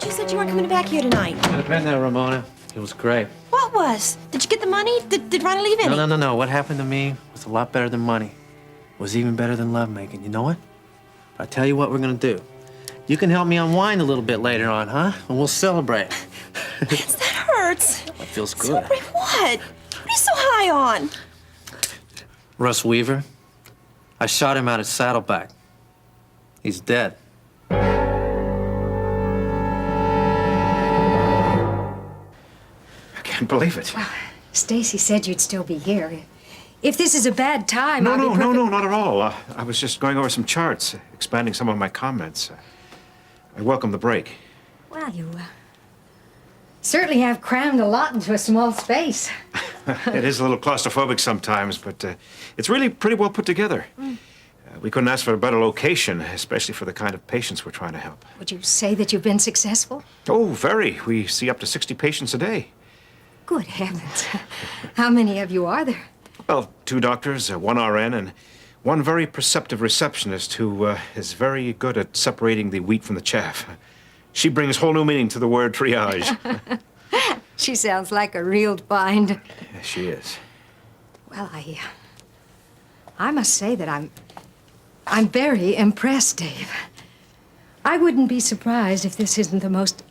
you said you weren't coming back here tonight. I've been there, Ramona. It was great. What was? Did you get the money? Did Ronnie leave any? No. What happened to me was a lot better than money. It was even better than lovemaking. You know what? I'll tell you what we're gonna do. You can help me unwind a little bit later on, huh? And we'll celebrate. Vince, that hurts. That feels good. Celebrate what? What are you so high on? Russ Weaver. I shot him out at Saddleback. He's dead. I can't believe it. Well, Stacy said you'd still be here. If this is a bad time, No, I'll be not at all. I was just going over some charts, expanding some of my comments. I welcome the break. Well, you certainly have crammed a lot into a small space. It is a little claustrophobic sometimes, but it's really pretty well put together. We couldn't ask for a better location, especially for the kind of patients we're trying to help. Would you say that you've been successful? Oh, very. We see up to 60 patients a day. Good heavens. How many of you are there? Well, 2 doctors, 1 RN, and 1 very perceptive receptionist who is very good at separating the wheat from the chaff. She brings whole new meaning to the word triage. She sounds like a real find. Yes, she is. Well, I must say that I'm very impressed, Dave. I wouldn't be surprised if this isn't the most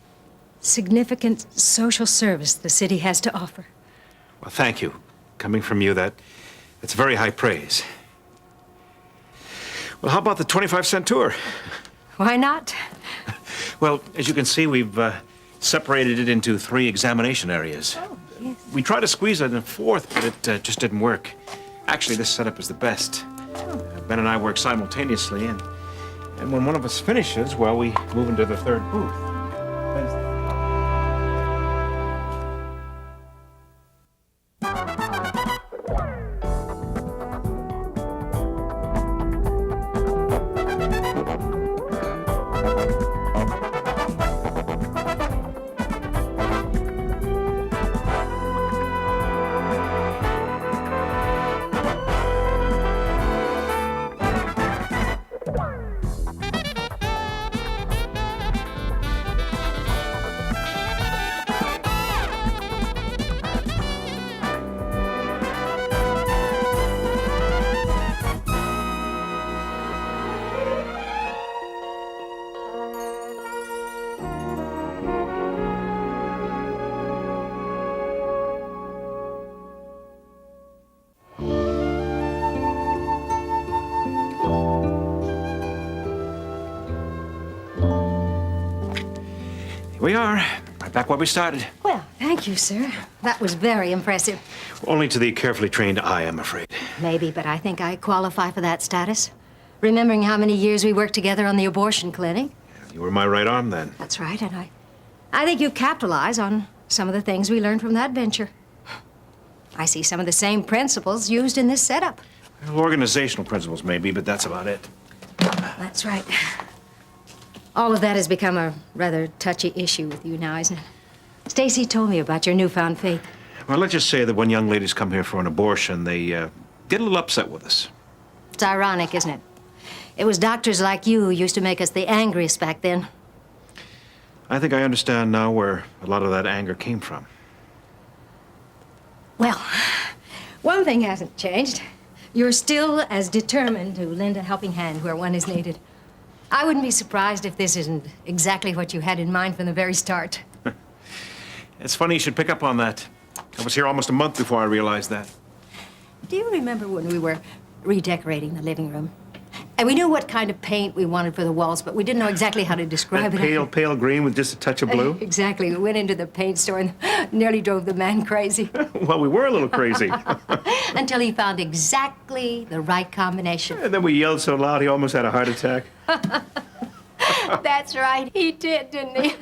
significant social service the city has to offer. Well, thank you. Coming from you, that's very high praise. Well, how about the 25-cent tour? Why not? Well, as you can see, we've separated it into 3 examination areas. Oh, yes. We tried to squeeze it in a 4th, but it just didn't work. Actually, this setup is the best. Ben and I work simultaneously, and when one of us finishes, well, we move into the 3rd booth. We are, right back where we started. Well, thank you, sir. That was very impressive. Only to the carefully trained eye, I'm afraid. Maybe, but I think I qualify for that status. Remembering how many years we worked together on the abortion clinic. You were my right arm then. That's right, and I think you capitalize on some of the things we learned from that venture. I see some of the same principles used in this setup. Well, organizational principles, maybe, but that's about it. That's right. All of that has become a rather touchy issue with you now, isn't it? Stacy told me about your newfound faith. Well, let's just say that when young ladies come here for an abortion, they get a little upset with us. It's ironic, isn't it? It was doctors like you who used to make us the angriest back then. I think I understand now where a lot of that anger came from. Well, one thing hasn't changed. You're still as determined to lend a helping hand where one is needed. I wouldn't be surprised if this isn't exactly what you had in mind from the very start. It's funny you should pick up on that. I was here almost a month before I realized that. Do you remember when we were redecorating the living room? And we knew what kind of paint we wanted for the walls, but we didn't know exactly how to describe That it. pale green with just a touch of blue? Exactly. We went into the paint store and nearly drove the man crazy. Well, we were a little crazy. Until he found exactly the right combination. And then we yelled so loud he almost had a heart attack. That's right. He did, didn't he?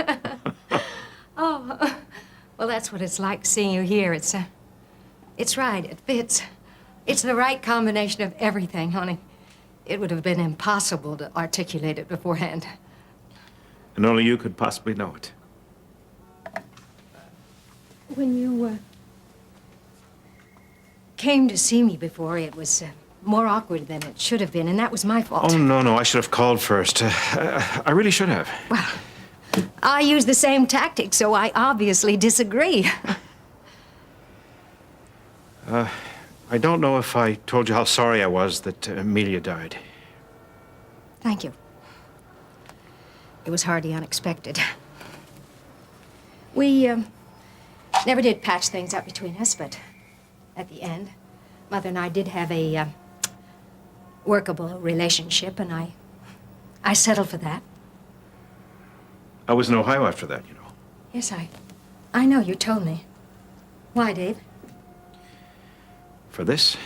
Oh, well, that's what it's like seeing you here. It's right. It fits. It's the right combination of everything, honey. It would have been impossible to articulate it beforehand. And only you could possibly know it. When you came to see me before, it was more awkward than it should have been, and that was my fault. Oh, no, I should have called first. I really should have. Well, I use the same tactics, so I obviously disagree. I don't know if I told you how sorry I was that Amelia died. Thank you. It was hardly unexpected. We never did patch things up between us, but at the end, Mother and I did have a workable relationship, and I settled for that. I was in Ohio after that, you know. Yes, I know, you told me. Why, Dave? For this?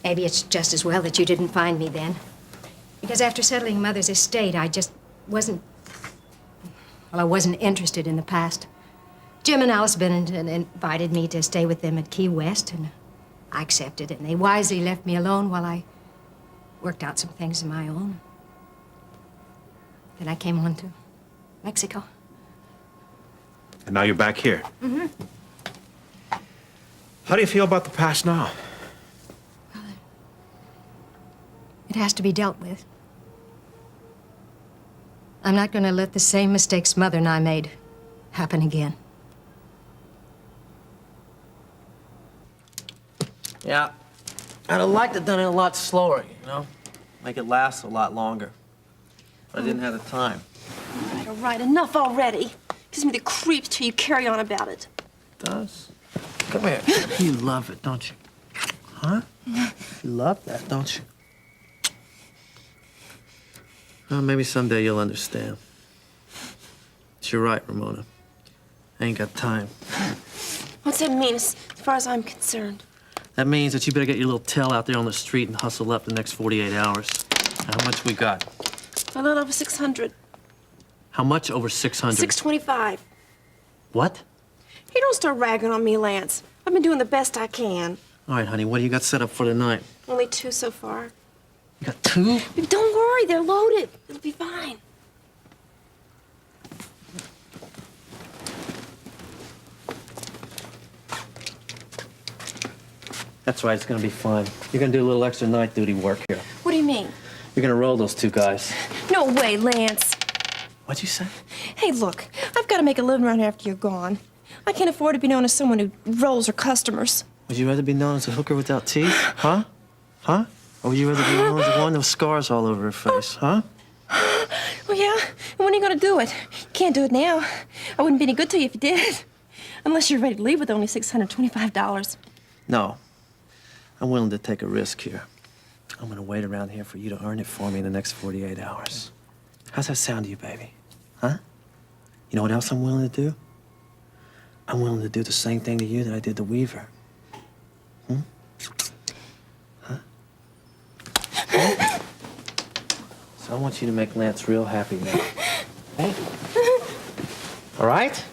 Maybe it's just as well that you didn't find me then. Because after settling Mother's estate, I just wasn't... Well, I wasn't interested in the past. Jim and Alice Bennington invited me to stay with them at Key West, and I accepted it. And they wisely left me alone while I worked out some things of my own. Then I came on to Mexico. And now you're back here. Mm-hmm. How do you feel about the past now? It has to be dealt with. I'm not going to let the same mistakes Mother and I made happen again. Yeah. I'd have liked to have done it a lot slower, you know? Make it last a lot longer. But I didn't have the time. All right, enough already. Gives me the creeps till you carry on about it. It does. Come here. You love it, don't you? Huh? You love that, don't you? Well, maybe someday you'll understand. But you're right, Ramona. I ain't got time. What's that mean as far as I'm concerned? That means that you better get your little tail out there on the street and hustle up the next 48 hours. How much we got? A little over 600. How much over 600? 625. What? Hey, don't start ragging on me, Lance. I've been doing the best I can. All right, honey, what do you got set up for tonight? Only 2 so far. You got 2? Don't worry, they're loaded. It'll be fine. That's right, it's gonna be fun. You're gonna do a little extra night duty work here. What do you mean? You're gonna roll those 2 guys. No way, Lance. What'd you say? Hey, look, I've got to make a living around here after you're gone. I can't afford to be known as someone who rolls her customers. Would you rather be known as a hooker without teeth? Huh? Huh? Or would you rather be known as the one with scars all over her face? Huh? Well, yeah. And when are you going to do it? You can't do it now. I wouldn't be any good to you if you did. Unless you're ready to leave with only $625. No. I'm willing to take a risk here. I'm gonna wait around here for you to earn it for me in the next 48 hours. How's that sound to you, baby? Huh? You know what else I'm willing to do? I'm willing to do the same thing to you that I did to Weaver. Hmm? Huh? So I want you to make Lance real happy now. Hey? All right?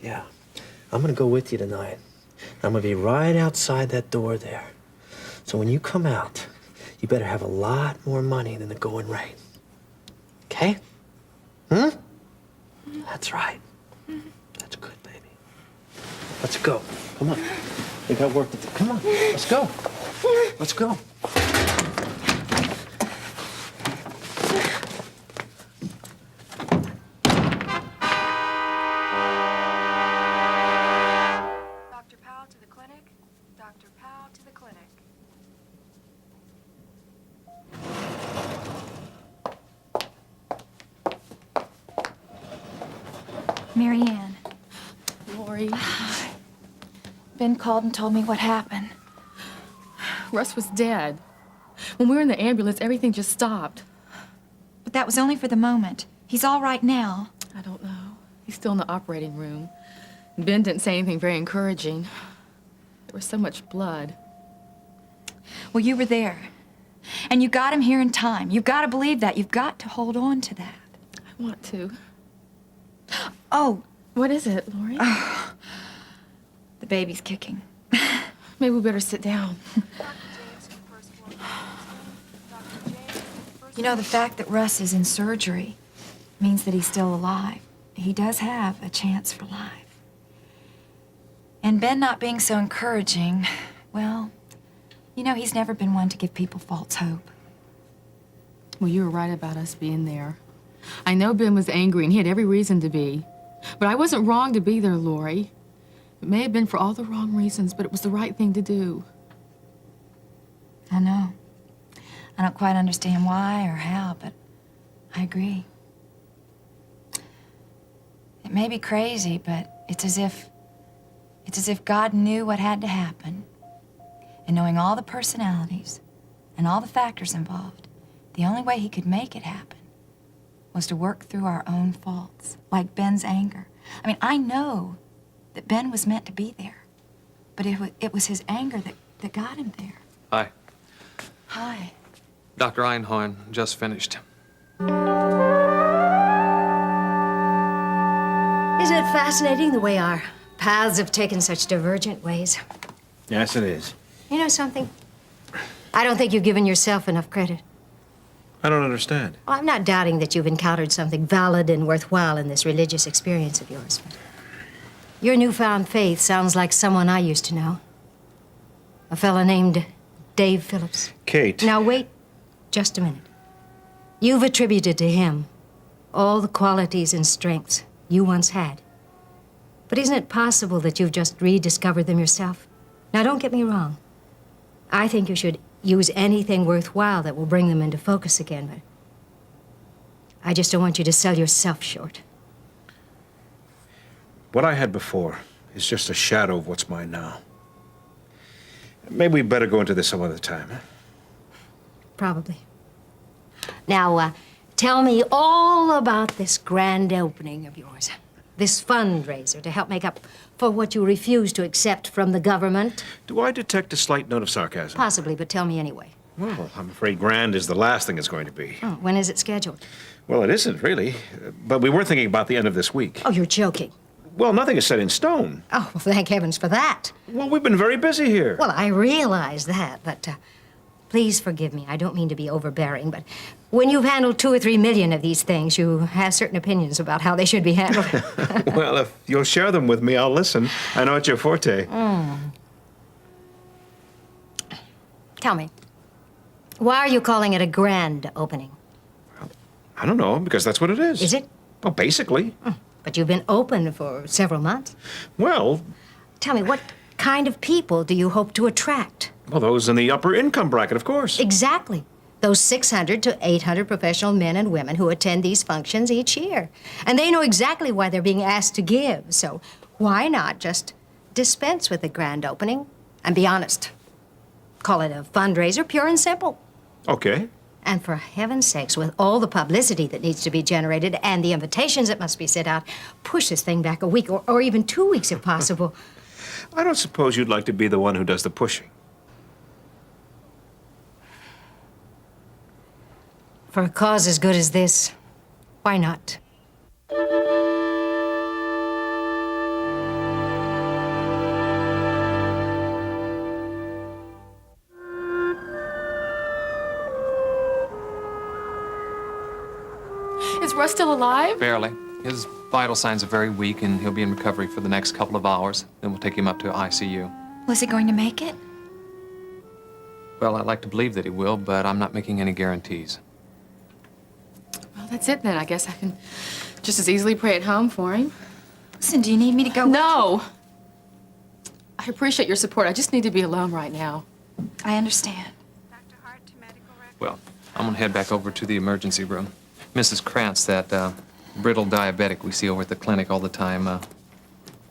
Yeah. I'm gonna go with you tonight. I'm gonna be right outside that door there. So when you come out, you better have a lot more money than the going rate. Okay? Hmm? That's right. That's good, baby. Let's go. Come on. We got work to do. Come on. Let's go. Let's go. Dr. Powell to the clinic. Dr. Powell to the clinic. Mary Ann, Lori, Ben called and told me what happened. Russ was dead. When we were in the ambulance, everything just stopped. But that was only for the moment. He's all right now. I don't know. He's still in the operating room. Ben didn't say anything very encouraging. There was so much blood. Well, you were there. And you got him here in time. You've got to believe that. You've got to hold on to that. I want to. Oh, What is it, Lori? the baby's kicking. Maybe we better sit down. You know, the fact that Russ is in surgery means that he's still alive. He does have a chance for life. And Ben not being so encouraging, well, you know, he's never been one to give people false hope. Well, you were right about us being there. I know Ben was angry, and he had every reason to be. But I wasn't wrong to be there, Lori. It may have been for all the wrong reasons, but it was the right thing to do. I know. I don't quite understand why or how, but I agree. It may be crazy, but it's as if God knew what had to happen. And knowing all the personalities and all the factors involved, the only way he could make it happen was to work through our own faults, like Ben's anger. I mean, I know that Ben was meant to be there, but it was his anger that got him there. Hi. Hi. Dr. Einhorn just finished. Isn't it fascinating the way our paths have taken such divergent ways? Yes, it is. You know something? I don't think you've given yourself enough credit. I don't understand. Well, I'm not doubting that you've encountered something valid and worthwhile in this religious experience of yours. But your newfound faith sounds like someone I used to know. A fella named Dave Phillips. Kate. Now, wait just a minute. You've attributed to him all the qualities and strengths you once had. But isn't it possible that you've just rediscovered them yourself? Now, don't get me wrong. I think you should use anything worthwhile that will bring them into focus again, but I just don't want you to sell yourself short. What I had before is just a shadow of what's mine now. Maybe we better go into this some other time, huh? Probably. Now, tell me all about this grand opening of yours. This fundraiser to help make up for what you refuse to accept from the government. Do I detect a slight note of sarcasm? Possibly, but tell me anyway. Well, I'm afraid grand is the last thing it's going to be. Oh, when is it scheduled? Well, it isn't, really. But we were thinking about the end of this week. Oh, you're joking. Well, nothing is set in stone. Oh, well, thank heavens for that. Well, we've been very busy here. Well, I realize that, but please forgive me. I don't mean to be overbearing, but when you've handled 2 or 3 million of these things, you have certain opinions about how they should be handled. Well, if you'll share them with me, I'll listen. I know it's your forte. Tell me, why are you calling it a grand opening? I don't know, because that's what it is. Is it? Well, basically. But you've been open for several months. Well, Tell me, what kind of people do you hope to attract? well, those in the upper income bracket, of course. Exactly. Those 600 to 800 professional men and women who attend these functions each year. And they know exactly why they're being asked to give. So why not just dispense with the grand opening and be honest? Call it a fundraiser, pure and simple. Okay. And for heaven's sakes, with all the publicity that needs to be generated and the invitations that must be sent out, push this thing back a week or even 2 weeks if possible. I don't suppose you'd like to be the one who does the pushing. For a cause as good as this, why not? Is Russ still alive? Barely. His vital signs are very weak, and he'll be in recovery for the next couple of hours. Then we'll take him up to ICU. Was he going to make it? Well, I'd like to believe that he will, but I'm not making any guarantees. Well, that's it then. I guess I can just as easily pray at home for him. Listen, do you need me to go? No! I appreciate your support. I just need to be alone right now. I understand. Well, I'm gonna head back over to the emergency room. Mrs. Krantz, that brittle diabetic we see over at the clinic all the time,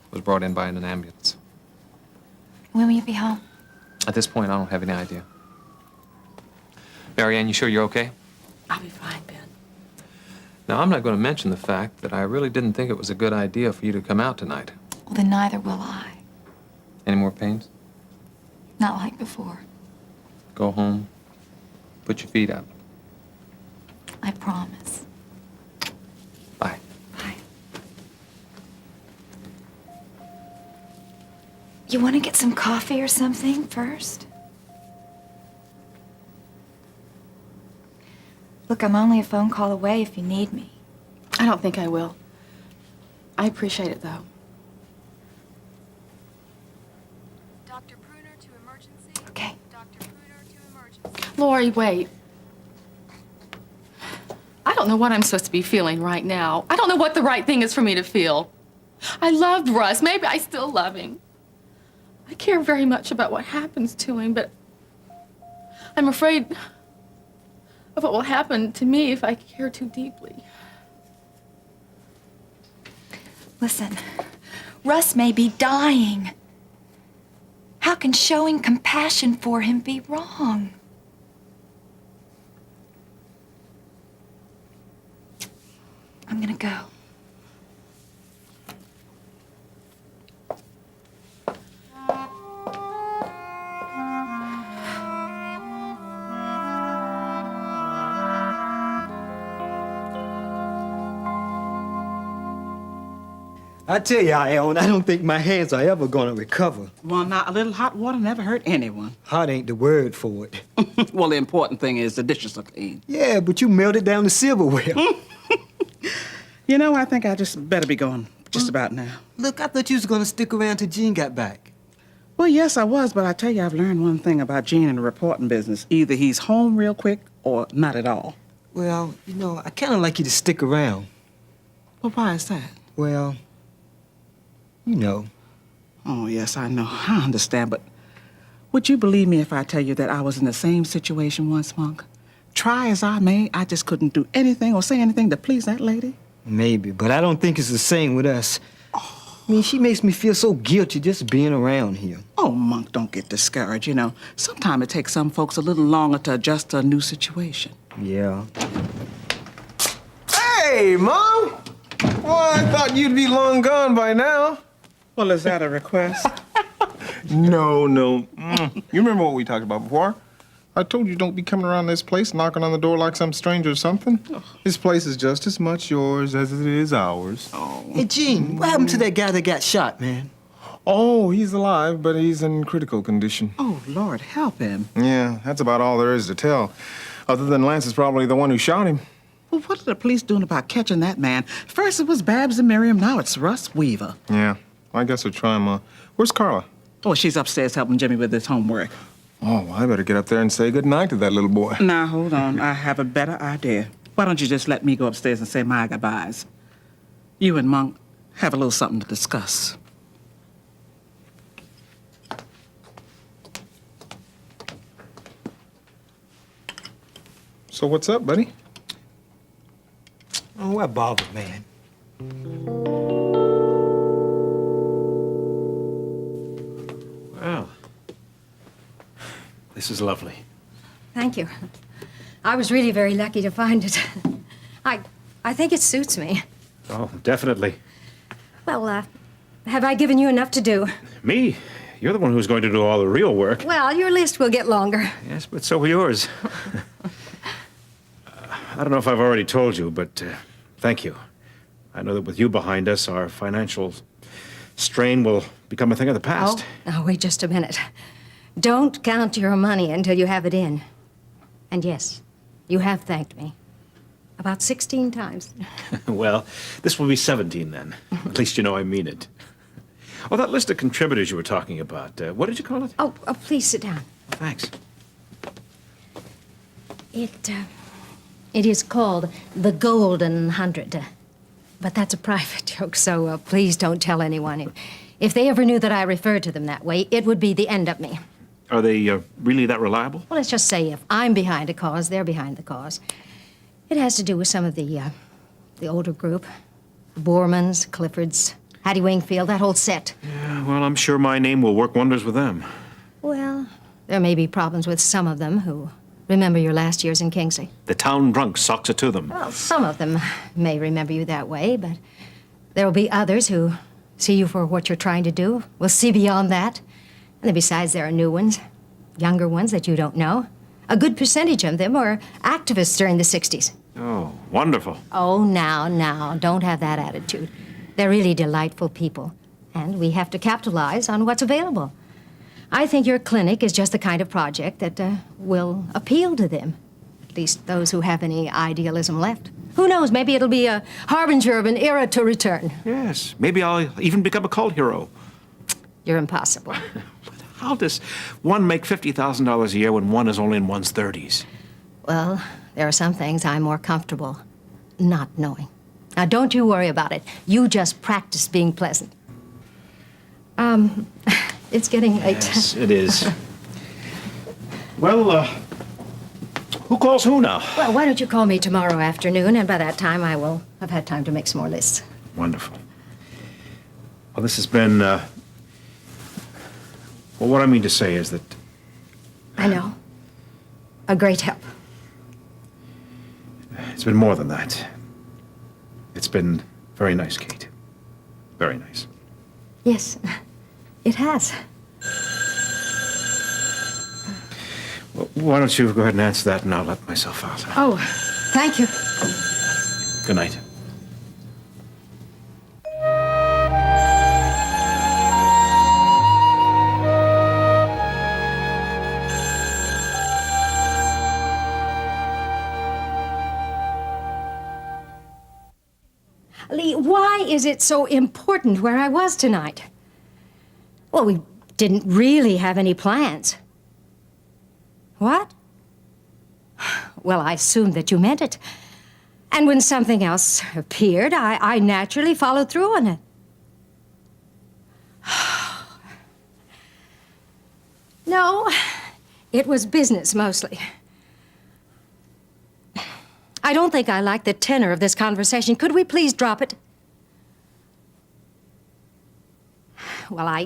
was brought in by an ambulance. When will you be home? At this point, I don't have any idea. Marianne, you sure you're okay? I'll be fine, Ben. Now, I'm not going to mention the fact that I really didn't think it was a good idea for you to come out tonight. Well, then neither will I. Any more pains? Not like before. Go home, put your feet up. I promise. Bye. Bye. You want to get some coffee or something first? Look, I'm only a phone call away if you need me. I don't think I will. I appreciate it, though. Dr. Pruner to emergency. Okay. Dr. Pruner to emergency. Lori, wait. don't know what I'm supposed to be feeling right now. I don't know what the right thing is for me to feel. I loved Russ. Maybe I still love him. I care very much about what happens to him, but I'm afraid of what will happen to me if I care too deeply. Listen, Russ may be dying. How can showing compassion for him be wrong? I'm gonna go. I tell you, Ellen, I don't think my hands are ever gonna recover. Well, now, a little hot water never hurt anyone. Hot ain't the word for it. Well, the important thing is the dishes are clean. Yeah, but you melted down the silverware. You know, I think I just better be going just about now. Look, I thought you was gonna stick around till Jean got back. Well, yes, I was, but I tell you, I've learned one thing about Gene in the reporting business. Either he's home real quick or not at all. Well, you know, I kinda like you to stick around. Well, why is that? Well, you know. Oh, yes, I know. I understand, but would you believe me if I tell you that I was in the same situation once, Monk? Try as I may, I just couldn't do anything or say anything to please that lady. Maybe, but I don't think it's the same with us. I mean, she makes me feel so guilty just being around here. Oh, Monk, don't get discouraged. You know, sometimes it takes some folks a little longer to adjust to a new situation. Yeah. Hey, Mom! Well, I thought you'd be long gone by now. Well, is that a request? No. You remember what we talked about before? I told you don't be coming around this place knocking on the door like some stranger or something. This place is just as much yours as it is ours. Hey, Gene, what happened to that guy that got shot, man? Oh, he's alive, but he's in critical condition. Oh, Lord, help him. Yeah, that's about all there is to tell. Other than Lance is probably the one who shot him. Well, what are the police doing about catching that man? First it was Babs and Miriam, now it's Russ Weaver. Yeah, I guess we'll try him. Where's Carla? Oh, she's upstairs helping Jimmy with his homework. Oh, well, I better get up there and say goodnight to that little boy. Now, hold on. I have a better idea. Why don't you just let me go upstairs and say my goodbyes? You and Monk have a little something to discuss. So what's up, buddy? Oh, what bother, man? Well, this is lovely. Thank you. I was really very lucky to find it. I think it suits me. Oh, definitely. Well, have I given you enough to do? Me? You're the one who's going to do all the real work. Well, your list will get longer. Yes, but so will yours. I don't know if I've already told you, but thank you. I know that with you behind us, our financial strain will become a thing of the past. Oh, now wait just a minute. Don't count your money until you have it in. And yes, you have thanked me. About 16 times. Well, this will be 17 then. At least you know I mean it. Oh, that list of contributors you were talking about, what did you call it? Oh, please sit down. Thanks. It is called the Golden 100. But that's a private joke, so please don't tell anyone. If they ever knew that I referred to them that way, it would be the end of me. Are they really that reliable? Well, let's just say if I'm behind a cause, they're behind the cause. It has to do with some of the older group. Bormans, Cliffords, Hattie Wingfield, that whole set. Yeah, well, I'm sure my name will work wonders with them. Well, there may be problems with some of them who remember your last years in Kingsley. The town drunk socks it to them. Well, some of them may remember you that way, but there will be others who see you for what you're trying to do, will see beyond that. And then besides, there are new ones, younger ones that you don't know. A good percentage of them were activists during the 60s. Oh, wonderful. Oh, now, don't have that attitude. They're really delightful people, and we have to capitalize on what's available. I think your clinic is just the kind of project that will appeal to them, at least those who have any idealism left. Who knows, maybe it'll be a harbinger of an era to return. Yes, maybe I'll even become a cult hero. You're impossible. How does one make $50,000 a year when one is only in one's 30s? Well, there are some things I'm more comfortable not knowing. Now, don't you worry about it. You just practice being pleasant. It's getting late. Yes, it is. Well, who calls who now? Well, why don't you call me tomorrow afternoon, and by that time I will have had time to make some more lists. Wonderful. Well, this has been, well, what I mean to say is that I know. A great help. it's been more than that. It's been very nice, Kate. Very nice. Yes, it has. Well, why don't you go ahead and answer that, and I'll let myself out. Oh, thank you. Good night. Lee, why is it so important where I was tonight? Well, we didn't really have any plans. What? Well, I assumed that you meant it. And when something else appeared, I naturally followed through on it. No, it was business mostly. I don't think I like the tenor of this conversation. Could we please drop it? Well, I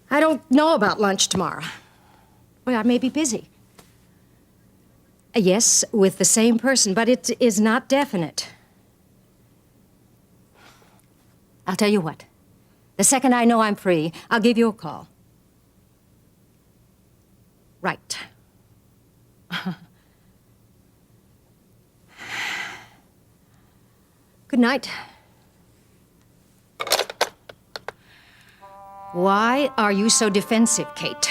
don't know about lunch tomorrow. Well, I may be busy. Yes, with the same person, but it is not definite. I'll tell you what. The second I know I'm free, I'll give you a call. Right. Good night. Why are you so defensive, Kate?